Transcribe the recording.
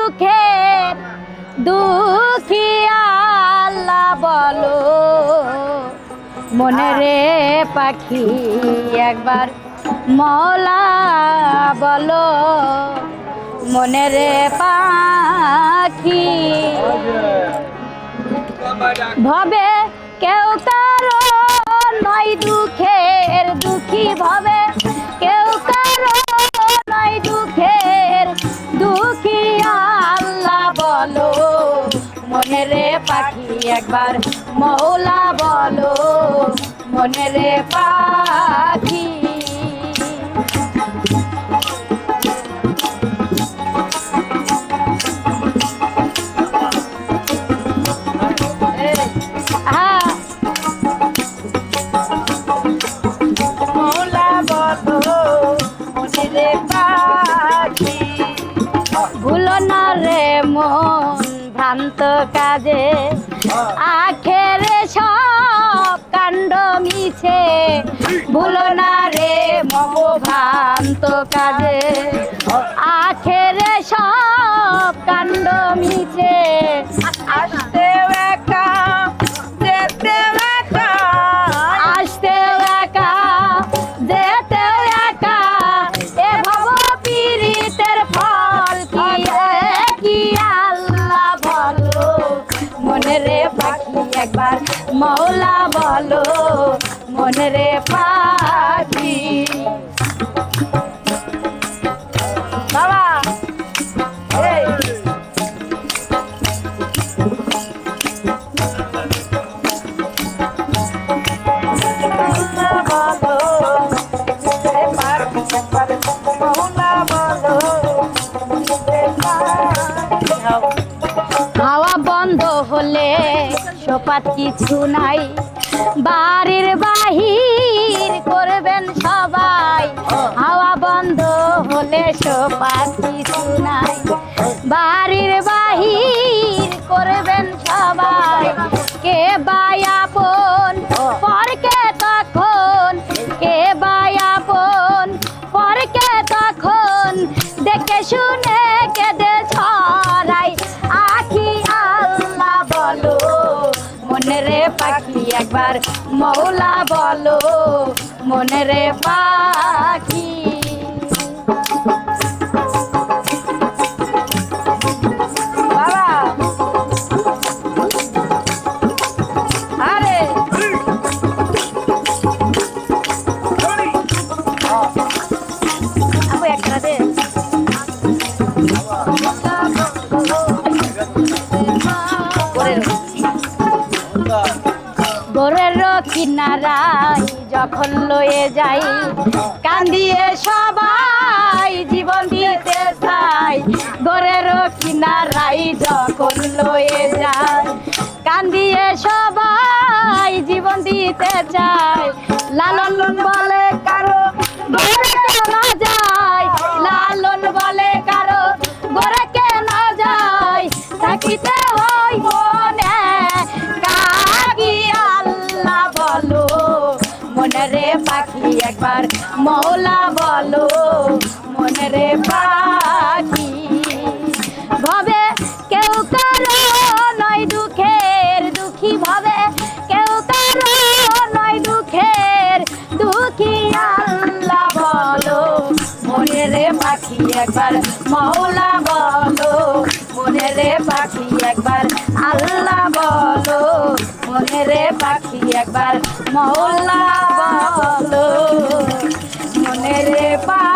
দুঃখের দুঃখী আল্লাহ বলো মনে রে পাখি একবার মওলা বলো মনে রে পাখি ভবে কেউ কারো নয় দুঃখের দুঃখী ভবে কেউ কারো নয় দুঃখের দুঃখী আল্লাহ বলো মনে রে পাখি একবার মওলা বলো মনে রে পাখি ভুলো না রে মন ভ্রান্ত কাজে আখেরে সব কাণ্ড মিছে ভুলো না রে মম ভ্রান্ত কাজে আখেরে সব কাণ্ড মিছে আসতে একা যেতে একা আসতে একা যেতে একা এ ভব পীড়িতের ফল কি আল্লাহ বলো মনে রে পাখি একবার মওলা বলো মনে রে পাখি বাবা হাওয়া বন্ধ হলে সোপাত কিছু নাই বাড়ির বাহির করবেন সবাই হাওয়া বন্ধ হলে সোপাত কিছু নাই বাড়ির বাহির করবেন সবাই কে বাই আপন পরকে তখন কে বাই আপন পরকে তখন দেখে শুনে কেঁদে ছড়াই আখি আল্লাহ বলো মনে রে পাখি একবার মওলা বলো মনে রে পাখি বাবা আরে আপু একটা দে গোরের কিনারায় যখন লয়ে যাই কান্দিয়ে সবাই জীবন দিতে চাই গোরের কিনারায় যখন লয়ে যাই কান্দিয়ে সবাই জীবন দিতে চাই লালন বলে কারো গোরে কেন যায় লালন বলে কারো গোরে কেন যায় থাকিতে হয় মনে কাকি আল্লাহ বলো মনে রে পাখি একবার মওলা বলো মনে রে পাখি ভবে কেউ কারো নয় দুঃখের দুঃখী ভবে কেউ কারো নয় দুঃখের দুঃখী আল্লাহ বলো মনে রে পাখি একবার মওলা বলো মনে রে পাখি একবার আল্লাহ বলো মনে রে পাখি একবার মওলা বলো মনে রে পাখি